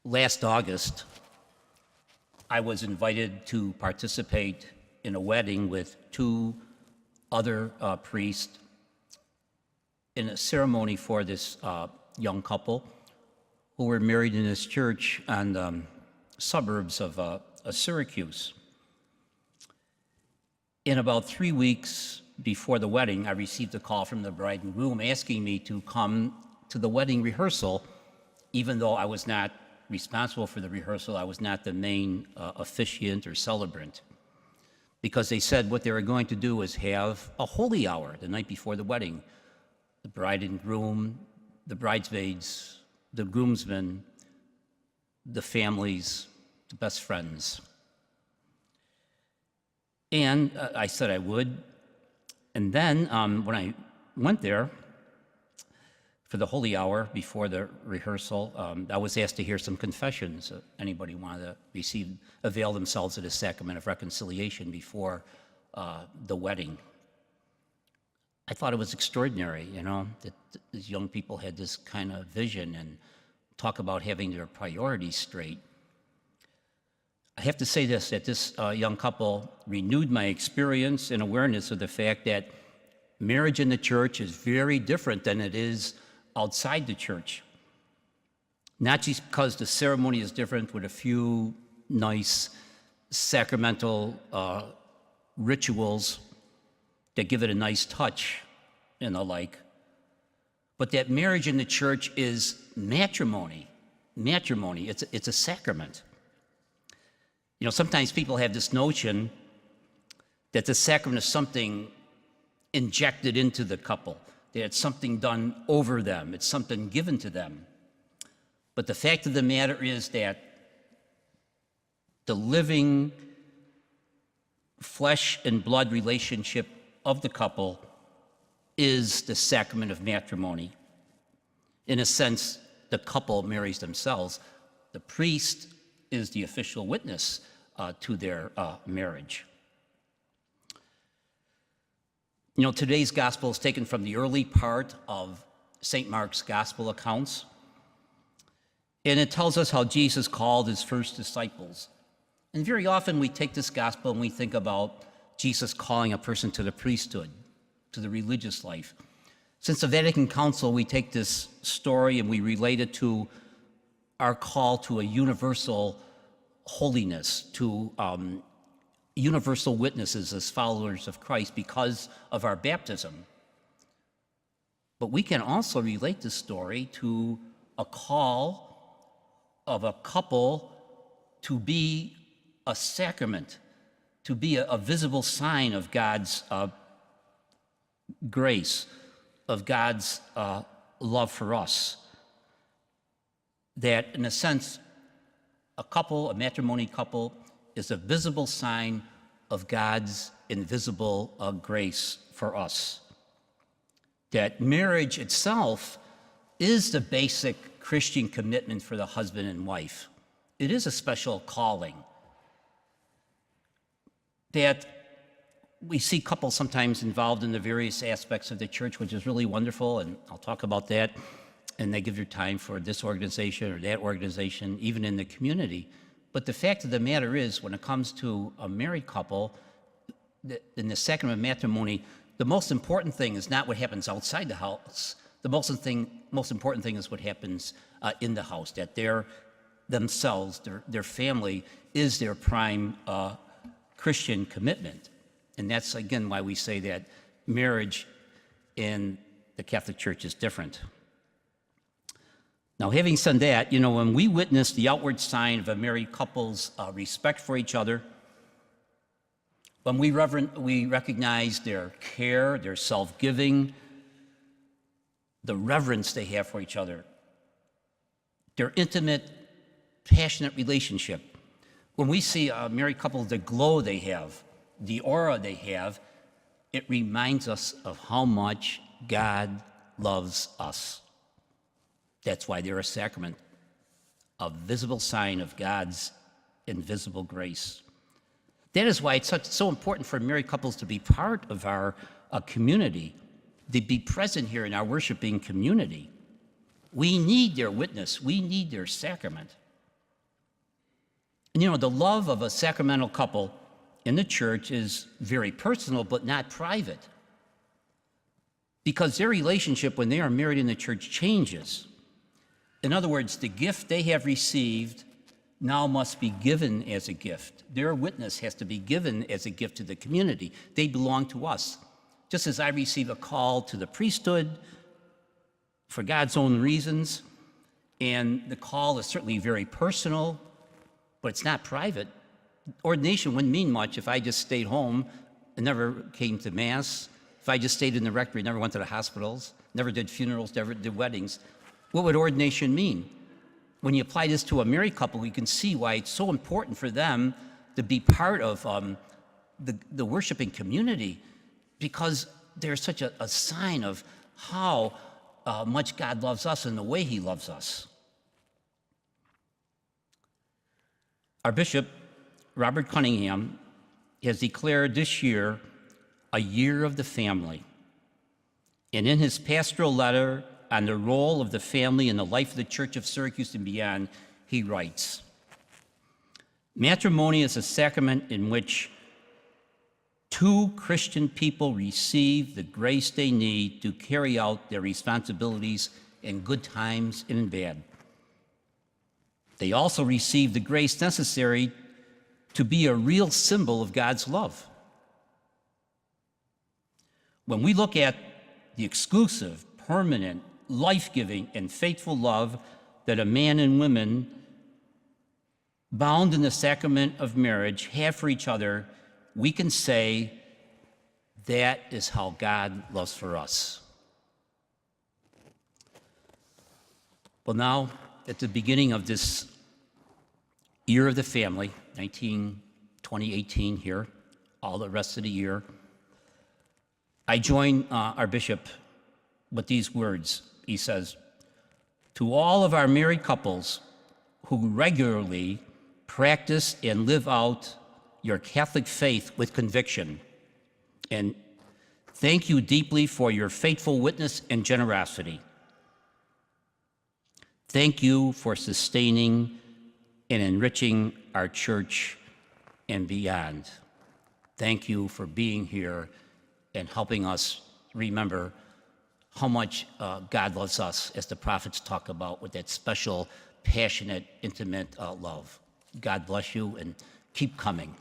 Last August, I was invited to participate in a wedding with two other priests in a ceremony for this young couple who were married in this church on the suburbs of Syracuse. In about 3 weeks before the wedding, I received a call from the bride and groom asking me to come to the wedding rehearsal, even though I was not responsible for the rehearsal. I was not the main officiant or celebrant, because they said what they were going to do was have a holy hour the night before the wedding. The bride and groom, the bridesmaids, the groomsmen, the families, the best friends. And I said I would. And then when I went there for the holy hour before the rehearsal, I was asked to hear some confessions. Anybody wanted to avail themselves of the sacrament of reconciliation before the wedding. I thought it was extraordinary, that these young people had this kind of vision and talk about having their priorities straight. I have to say this, that this young couple renewed my experience and awareness of the fact that marriage in the church is very different than it is outside the church. Not just because the ceremony is different with a few nice sacramental rituals that give it a nice touch and the like, but that marriage in the church is matrimony. Matrimony, it's a sacrament. Sometimes people have this notion that the sacrament is something injected into the couple, that it's something done over them, it's something given to them. But the fact of the matter is that the living flesh and blood relationship of the couple is the sacrament of matrimony. In a sense, the couple marries themselves. The priest is the official witness to their marriage. Today's gospel is taken from the early part of St. Mark's gospel accounts, and it tells us how Jesus called his first disciples. And very often we take this gospel and we think about Jesus calling a person to the priesthood, to the religious life. Since the Vatican Council, we take this story and we relate it to our call to a universal holiness, to universal witnesses as followers of Christ because of our baptism. But we can also relate this story to a call of a couple to be a sacrament, to be a visible sign of God's grace, of God's love for us. That, in a sense, a matrimony couple, is a visible sign of God's invisible grace for us. That marriage itself is the basic Christian commitment for the husband and wife. It is a special calling. That we see couples sometimes involved in the various aspects of the church, which is really wonderful, and I'll talk about that. And they give their time for this organization or that organization, even in the community. But the fact of the matter is, when it comes to a married couple, in the sacrament of matrimony, the most important thing is not what happens outside the house. The most important thing is what happens in the house, that themselves, their family, is their prime Christian commitment. And that's, again, why we say that marriage in the Catholic Church is different. Now, having said that, when we witness the outward sign of a married couple's respect for each other, when we recognize their care, their self-giving, the reverence they have for each other, their intimate, passionate relationship, when we see a married couple, the glow they have, the aura they have, it reminds us of how much God loves us. That's why they're a sacrament, a visible sign of God's invisible grace. That is why it's so important for married couples to be part of our community, to be present here in our worshiping community. We need their witness. We need their sacrament. And you know, the love of a sacramental couple in the church is very personal, but not private. Because their relationship when they are married in the church changes. In other words, the gift they have received now must be given as a gift. Their witness has to be given as a gift to the community. They belong to us. Just as I receive a call to the priesthood for God's own reasons, and the call is certainly very personal, but it's not private. Ordination wouldn't mean much if I just stayed home and never came to Mass, if I just stayed in the rectory, never went to the hospitals, never did funerals, never did weddings. What would ordination mean? When you apply this to a married couple, you can see why it's so important for them to be part of the worshiping community, because they're such a sign of how much God loves us and the way he loves us. Our bishop, Robert Cunningham, has declared this year a year of the family. And in his pastoral letter on the role of the family in the life of the Church of Syracuse and beyond, he writes, "Matrimony is a sacrament in which two Christian people receive the grace they need to carry out their responsibilities in good times and in bad. They also receive the grace necessary to be a real symbol of God's love. When we look at the exclusive, permanent, life-giving, and faithful love that a man and woman bound in the sacrament of marriage have for each other, we can say that is how God loves for us." Well, now, at the beginning of this year of the family, 2018 here, all the rest of the year, I join our bishop with these words. He says, "To all of our married couples who regularly practice and live out your Catholic faith with conviction, and thank you deeply for your faithful witness and generosity. Thank you for sustaining and enriching our church and beyond. Thank you for being here and helping us remember how much God loves us, as the prophets talk about, with that special, passionate, intimate love. God bless you, and keep coming."